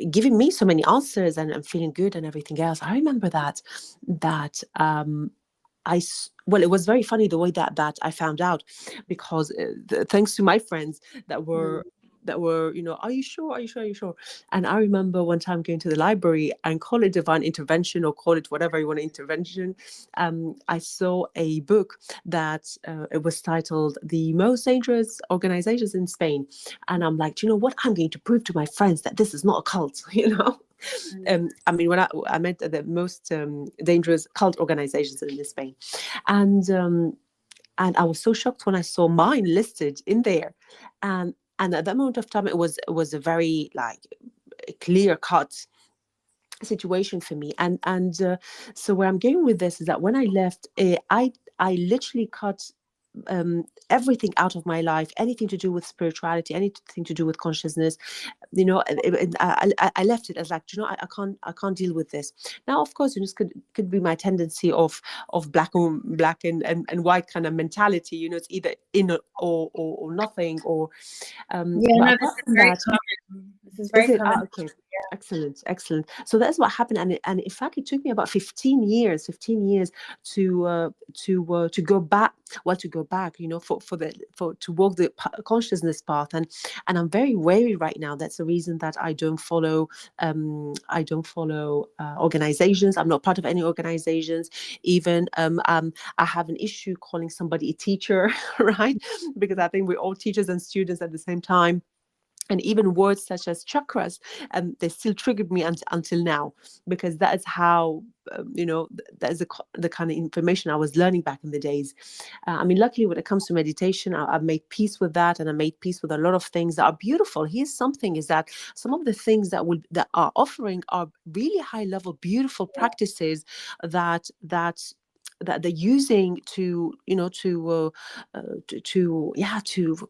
S1: giving me so many answers and I'm feeling good and everything else, I remember that well, it was very funny the way that I found out, because thanks to my friends that were are you sure, are you sure? And I remember one time going to the library, and call it divine intervention or call it whatever you want, intervention, I saw a book that it was titled The Most Dangerous Organizations in Spain, and I'm like, do you know what, I'm going to prove to my friends that this is not a cult. I mean, when I meant the most dangerous cult organizations in Spain, and I was so shocked when I saw mine listed in there, and at that moment of time, it was a very clear cut situation for me, and so where I'm going with this is that when I left, I literally cut everything out of my life, anything to do with spirituality, anything to do with consciousness. I left it as like, I can't deal with this now. Of course, this could be my tendency of black and white kind of mentality. It's either in or nothing, or
S2: Yeah,
S1: but
S2: no, this
S1: apart
S2: is
S1: from
S2: very
S1: that.
S2: common. This is
S1: Is
S2: very
S1: it?
S2: common.
S1: Okay. Excellent. So that's what happened, and in fact, it took me about 15 years to go back. Well, to go back, to walk the consciousness path, and I'm very wary right now. That's the reason that I don't follow organizations. I'm not part of any organizations. Even I have an issue calling somebody a teacher, right? Because I think we're all teachers and students at the same time. And even words such as chakras, they still triggered me until now, because that is how, that is the kind of information I was learning back in the days. I mean, luckily, when it comes to meditation, I've made peace with that, and I made peace with a lot of things that are beautiful. Here's something: is that some of the things that are offering are really high level, beautiful practices that they're using to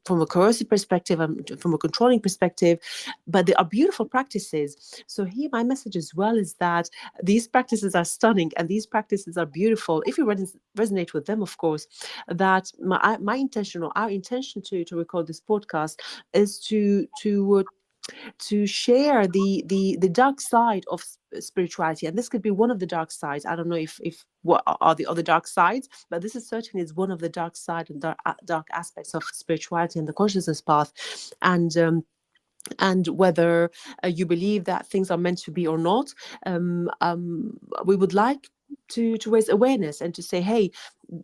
S1: from a coercive perspective, from a controlling perspective, but they are beautiful practices. So here my message as well is that these practices are stunning and these practices are beautiful if you resonate with them, of course. That my intention, or our intention, to record this podcast is to share the dark side of spirituality, and this could be one of the dark sides. I don't know if what are the other dark sides, but this is certainly is one of the dark side and dark aspects of spirituality and the consciousness path. And whether you believe that things are meant to be or not, we would like to raise awareness and to say, hey,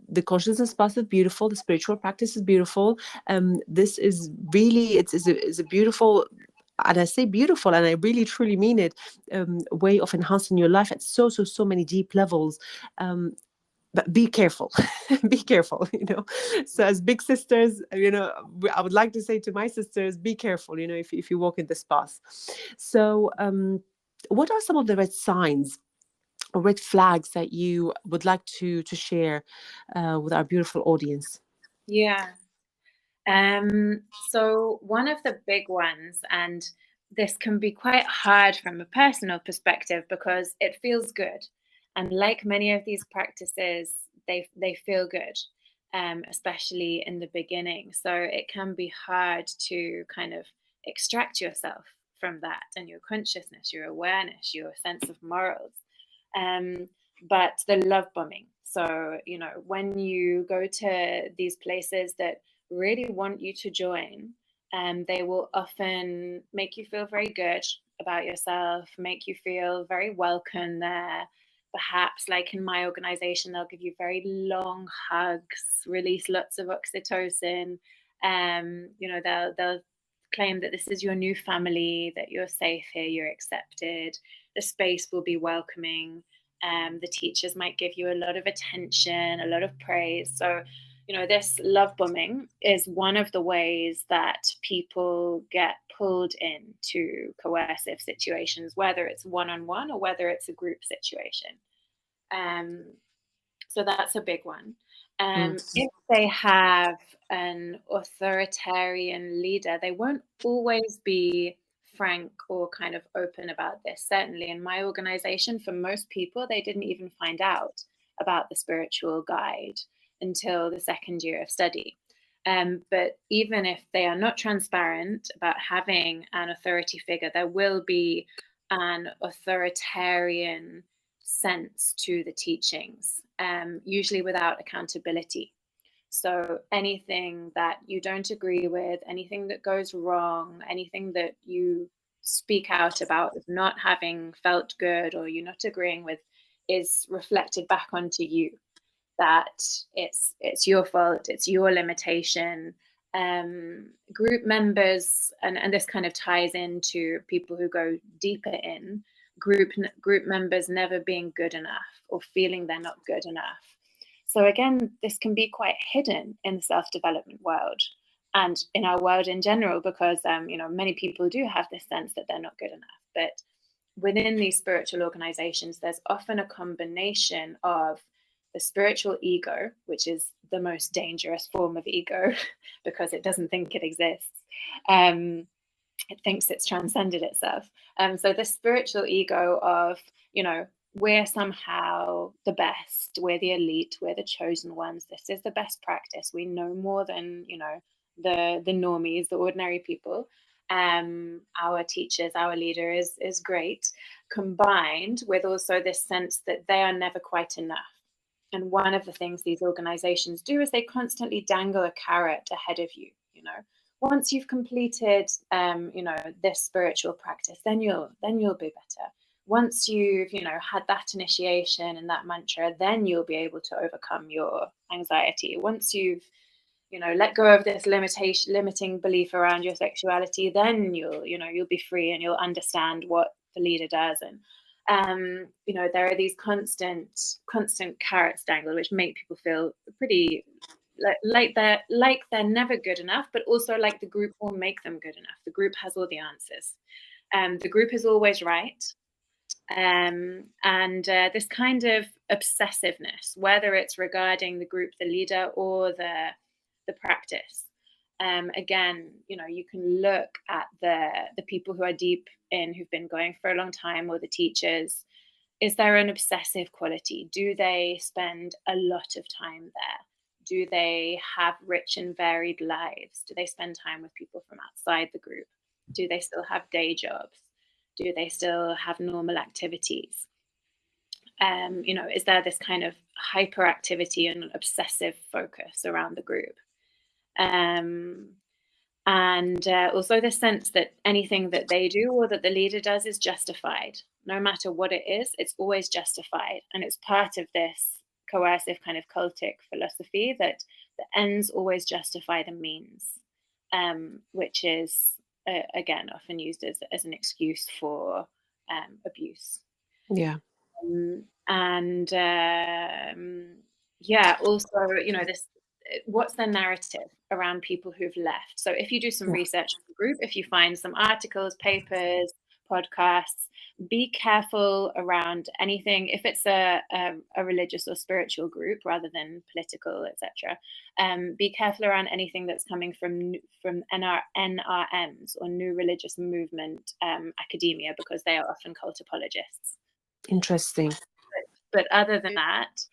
S1: the consciousness path is beautiful, the spiritual practice is beautiful. This is really, it's a beautiful, and I say beautiful, and I really truly mean it, way of enhancing your life at so many deep levels. But be careful. Be careful. So as big sisters, I would like to say to my sisters, be careful, if you walk in this path. So what are some of the red signs or red flags that you would like to share with our beautiful audience?
S2: Yeah. So one of the big ones, and this can be quite hard from a personal perspective because it feels good. And like many of these practices, they feel good, especially in the beginning. So it can be hard to kind of extract yourself from that and your consciousness, your awareness, your sense of morals. Um, but the love bombing. So, when you go to these places that really want you to join, they will often make you feel very good about yourself, make you feel very welcome there. Perhaps, like in my organization, they'll give you very long hugs, release lots of oxytocin. They'll claim that this is your new family, that you're safe here, you're accepted. The space will be welcoming. The teachers might give you a lot of attention, a lot of praise. So, this love bombing is one of the ways that people get pulled into coercive situations, whether it's one-on-one or whether it's a group situation. Um, so that's a big one.
S1: Mm.
S2: If they have an authoritarian leader, they won't always be frank or kind of open about this. Certainly in my organization, for most people, they didn't even find out about the spiritual guide until the second year of study. But even if they are not transparent about having an authority figure, there will be an authoritarian sense to the teachings, usually without accountability. So anything that you don't agree with, anything that goes wrong, anything that you speak out about as not having felt good or you're not agreeing with, is reflected back onto you. That it's your fault, it's your limitation. Group members, and this kind of ties into people who go deeper in group members never being good enough or feeling they're not good enough. So again, this can be quite hidden in the self-development world and in our world in general, because many people do have this sense that they're not good enough. But within these spiritual organizations, there's often a combination of the spiritual ego, which is the most dangerous form of ego because it doesn't think it exists. It thinks it's transcended itself. So the spiritual ego of, we're somehow the best, we're the elite, we're the chosen ones. This is the best practice. We know more than, the normies, the ordinary people. Our teachers, our leader is great, combined with also this sense that they are never quite enough. And one of the things these organizations do is they constantly dangle a carrot ahead of you. Once you've completed, this spiritual practice, then you'll be better. Once you've, had that initiation and that mantra, then you'll be able to overcome your anxiety. Once you've, let go of this limiting belief around your sexuality, then you'll be free and you'll understand what the leader does. And there are these constant carrots dangled, which make people feel pretty like they're never good enough, but also like the group will make them good enough. The group has all the answers. The group is always right. And this kind of obsessiveness, whether it's regarding the group, the leader, or the practice. Again, you can look at the people who are deep in, who've been going for a long time, or the teachers. Is there an obsessive quality? Do they spend a lot of time there? Do they have rich and varied lives? Do they spend time with people from outside the group? Do they still have day jobs? Do they still have normal activities? Is there this kind of hyperactivity and obsessive focus around the group? And also the sense that anything that they do or that the leader does is justified. No matter what it is, it's always justified. And it's part of this coercive kind of cultic philosophy that the ends always justify the means, which is, again, often used as an excuse for abuse.
S1: Yeah.
S2: And also, this, what's the narrative around people who've left? So if you do some research in the group, if you find some articles, papers, podcasts. Be careful around anything, if it's a religious or spiritual group rather than political, etc. Be careful around anything that's coming from NRMs, or New Religious Movement academia, because they are often cult apologists.
S1: Interesting.
S2: But other than that,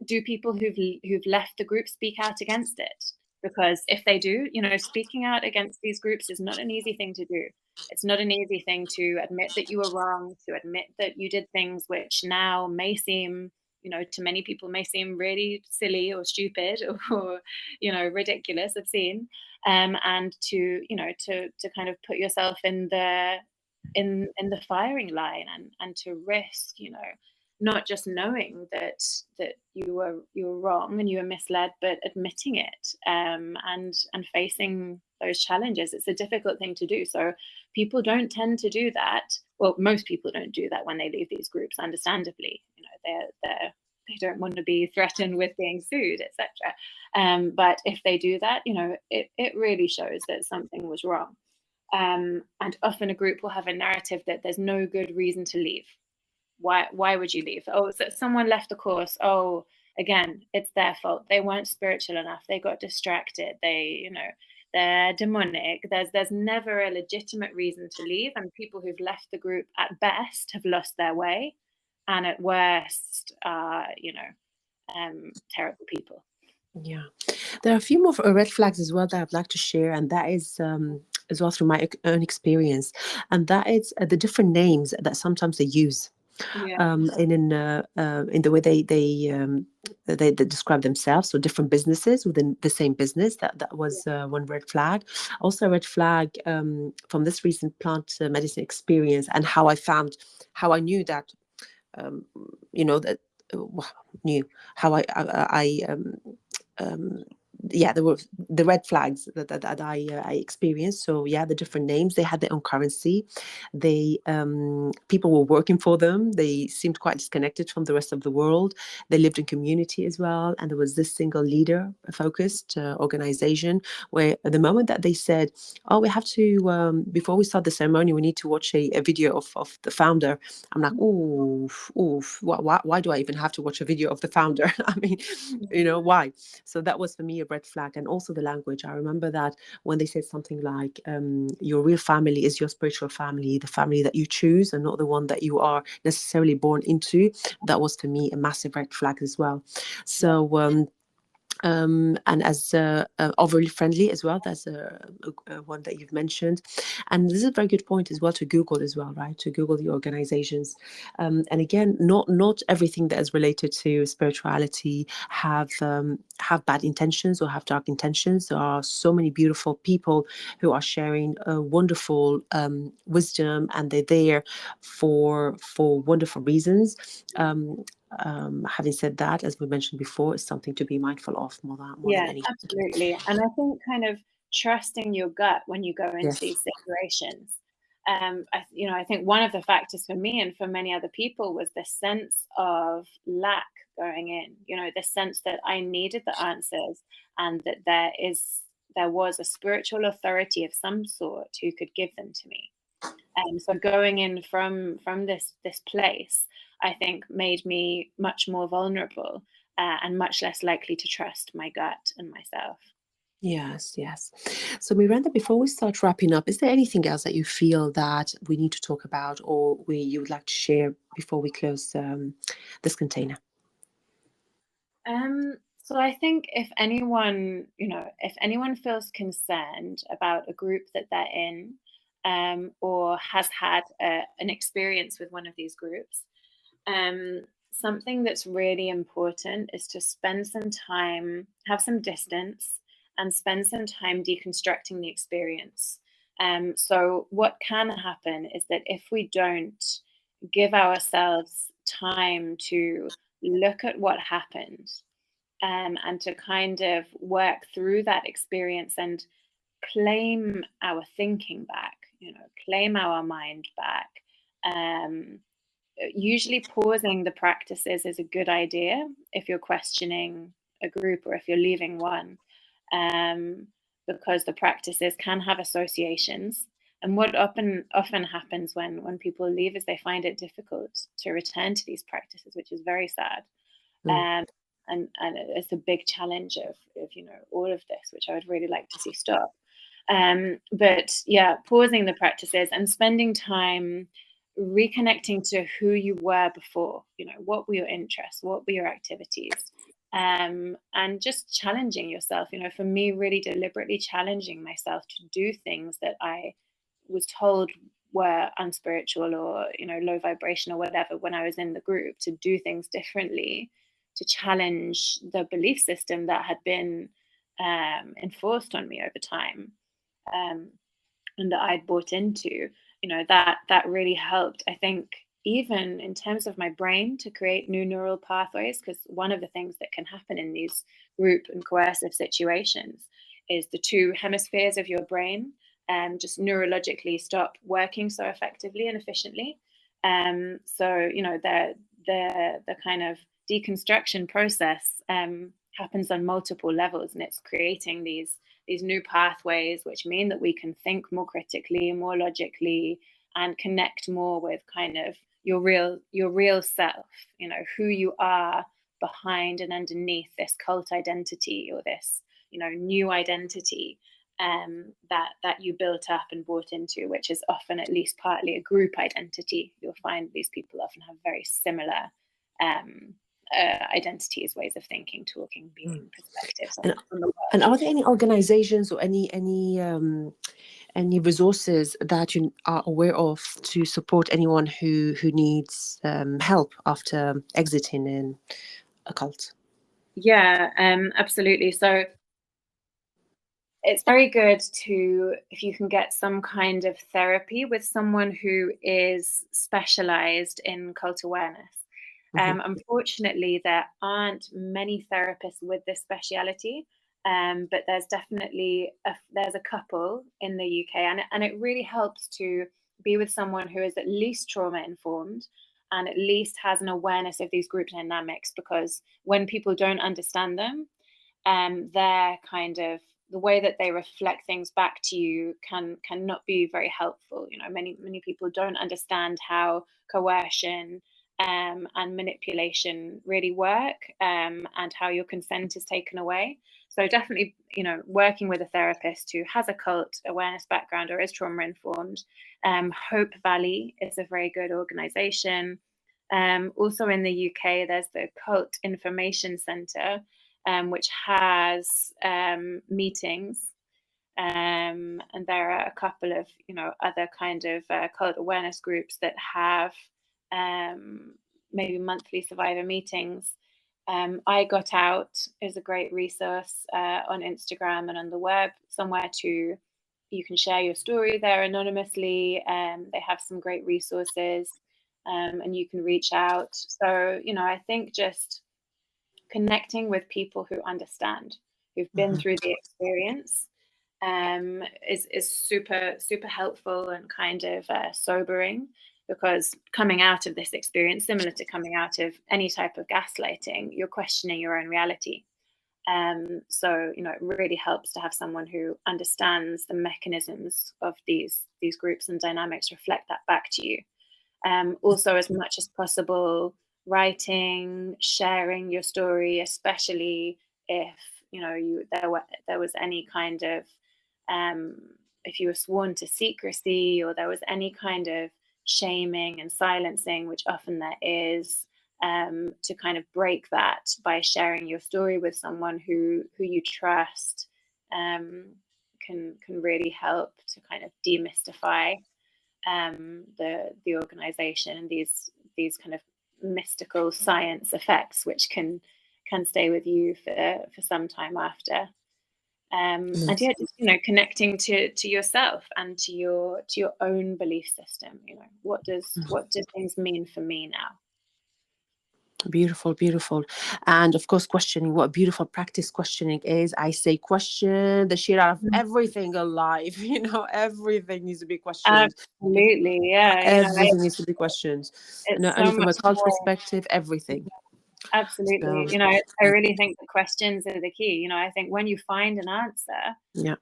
S2: do people who've left the group speak out against it? Because if they do, speaking out against these groups is not an easy thing to do. It's not an easy thing to admit that you were wrong, to admit that you did things which now may seem, to many people may seem really silly or stupid or, ridiculous, obscene, and to kind of put yourself in the firing line, and to risk, not just knowing that you were wrong and you were misled, but admitting it, and facing those challenges. It's a difficult thing to do. So people don't tend to do that. Well, most people don't do that when they leave these groups, understandably. They don't want to be threatened with being sued, etc. But if they do that, it really shows that something was wrong. And often a group will have a narrative that there's no good reason to leave. Why would you leave? Oh, so someone left the course. Oh, again, it's their fault. They weren't spiritual enough. They got distracted. They're demonic. There's never a legitimate reason to leave. And people who've left the group at best have lost their way, and at worst are, terrible people.
S1: Yeah, there are a few more red flags as well that I'd like to share, and that is as well through my own experience, and that is the different names that sometimes they use.
S2: Yeah.
S1: In the way they describe themselves, so different businesses within the same business. That was one red flag. Also a red flag from this recent plant medicine experience, and how I knew that that knew how there were the red flags that I experienced. So the different names, they had their own currency. They people were working for them. They seemed quite disconnected from the rest of the world. They lived in community as well, and there was this single leader focused organization where the moment that they said, "Oh, we have to before we start the ceremony, we need to watch a video of the founder," I'm like, "Oof, oof! Why do I even have to watch a video of the founder?" I mean, why? So that was for me a red flag. And also the language. I remember that when they said something like, your real family is your spiritual family, the family that you choose, and not the one that you are necessarily born into. That was for me a massive red flag as well. So and as overly friendly as well. That's a one that you've mentioned, and this is a very good point as well to Google as well, right? To Google the organizations, and again, not everything that is related to spirituality have bad intentions or have dark intentions. There are so many beautiful people who are sharing wonderful wisdom, and they're there for wonderful reasons. Having said that, as we mentioned before, it's something to be mindful of more than anything.
S2: Absolutely. And I think kind of trusting your gut when you go into
S1: Yes.
S2: these situations. I think one of the factors for me and for many other people was the sense of lack going in. The sense that I needed the answers, and that there was a spiritual authority of some sort who could give them to me. So going in from this place, I think made me much more vulnerable, and much less likely to trust my gut and myself.
S1: Yes, yes. So Miranda, before we start wrapping up, is there anything else that you feel that we need to talk about, or you would like to share before we close this container?
S2: So I think if anyone feels concerned about a group that they're in, or has had an experience with one of these groups, something that's really important is to spend some time, have some distance, and spend some time deconstructing the experience. So what can happen is that if we don't give ourselves time to look at what happened, and to kind of work through that experience and claim our thinking back, claim our mind back. Usually pausing the practices is a good idea if you're questioning a group or if you're leaving one, because the practices can have associations, And what often happens when people leave is they find it difficult to return to these practices, which is very sad. And it's a big challenge of all of this, which I would really like to see stop. But yeah, pausing the practices and spending time reconnecting to who you were before. What were your interests? What were your activities? And just challenging yourself. For me, really deliberately challenging myself to do things that I was told were unspiritual or low vibration or whatever when I was in the group, to do things differently, to challenge the belief system that had been enforced on me over time, and that I'd bought into. That really helped, I think, even in terms of my brain, to create new neural pathways, because one of the things that can happen in these group and coercive situations is the two hemispheres of your brain just neurologically stop working so effectively and efficiently. So the kind of deconstruction process happens on multiple levels, and it's creating these new pathways, which mean that we can think more critically, more logically, and connect more with kind of your real self, who you are behind and underneath this cult identity or this new identity that you built up and bought into, which is often at least partly a group identity. You'll find these people often have very similar identities, ways of thinking, talking, being, perspectives on the world.
S1: And are there any organizations or any resources that you are aware of to support anyone who needs help after exiting in a cult?
S2: Yeah, absolutely. So it's very good if you can get some kind of therapy with someone who is specialized in cult awareness. Unfortunately, there aren't many therapists with this speciality, but there's definitely there's a couple in the UK, and it really helps to be with someone who is at least trauma informed and at least has an awareness of these group dynamics, because when people don't understand them, they're kind of the way that they reflect things back to you cannot be very helpful. Many people don't understand how coercion and manipulation really work, and how your consent is taken away. So definitely, working with a therapist who has a cult awareness background or is trauma informed. Hope Valley is a very good organization. Also in the UK, there's the Cult Information Center, which has meetings, and there are a couple of other kind of cult awareness groups that have maybe monthly survivor meetings. I Got Out is a great resource on Instagram and on the web, somewhere you can share your story there anonymously. They have some great resources, and you can reach out. So I think just connecting with people who understand, who've been through the experience, is super, super helpful and kind of sobering, because coming out of this experience, similar to coming out of any type of gaslighting, you're questioning your own reality. So it really helps to have someone who understands the mechanisms of these groups and dynamics, reflect that back to you. Also, as much as possible, writing, sharing your story, especially if there was any kind of if you were sworn to secrecy, or there was any kind of shaming and silencing, which often there is, to kind of break that by sharing your story with someone who you trust, can really help to kind of demystify the organization and these kind of mystical science effects, which can stay with you for some time after. And yeah, just, connecting to yourself and to your own belief system. What do things mean for me now?
S1: Beautiful, beautiful. And of course, questioning. What a beautiful practice questioning is. I say question the shit out of everything alive. Everything needs to be questioned.
S2: Absolutely, yeah.
S1: Everything needs to be questioned.
S2: It's
S1: Only
S2: so
S1: from a
S2: much
S1: cult
S2: more.
S1: perspective, everything.
S2: Absolutely.
S1: So,
S2: I really think the questions are the key. I think when you find an answer,
S1: yeah,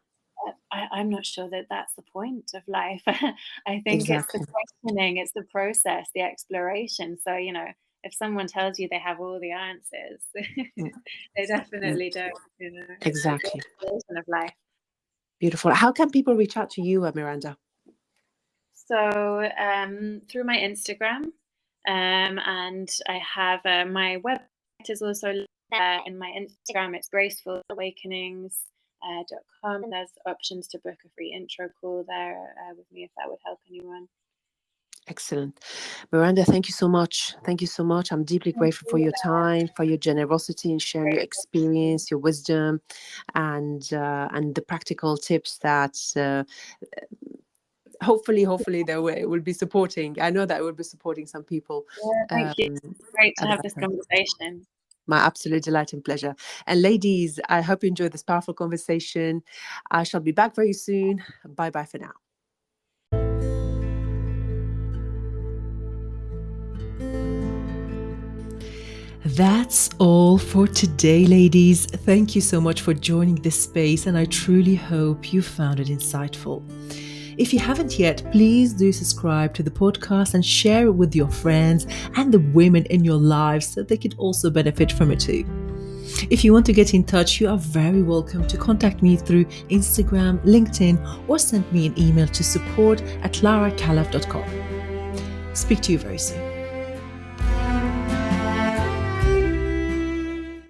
S2: I'm not sure that that's the point of life. I think it's the
S1: Exactly.
S2: questioning, it's the process, the exploration. So, if someone tells you they have all the answers,
S1: Mm,
S2: they
S1: mm,
S2: definitely don't. It's the
S1: exactly.
S2: exploration of life.
S1: Beautiful. How can people reach out to you, Miranda?
S2: So, through my Instagram, and I have my website is also in my Instagram. It's gracefulawakenings.com. There's options to book a free intro call there with me if that would help anyone.
S1: Excellent. Miranda, thank you so much. Thank you so much. I'm deeply
S2: Thank
S1: grateful for
S2: you.
S1: your time, for your generosity in sharing your
S2: Grateful.
S1: experience, your wisdom, and the practical tips that hopefully they will be supporting. I know that it will be supporting some people.
S2: Yeah, thank you.
S1: Um,
S2: Great to have
S1: about
S2: this
S1: that.
S2: conversation.
S1: My absolute delight and pleasure. And ladies, I hope you enjoyed this powerful conversation. I shall be back very soon. Bye bye for now. That's all for today, ladies. Thank you so much for joining this space, and I truly hope you found it insightful. If you haven't yet, please do subscribe to the podcast and share it with your friends and the women in your lives so they could also benefit from it too. If you want to get in touch, you are very welcome to contact me through Instagram, LinkedIn, or send me an email to support@laracalaf.com. Speak to you very soon.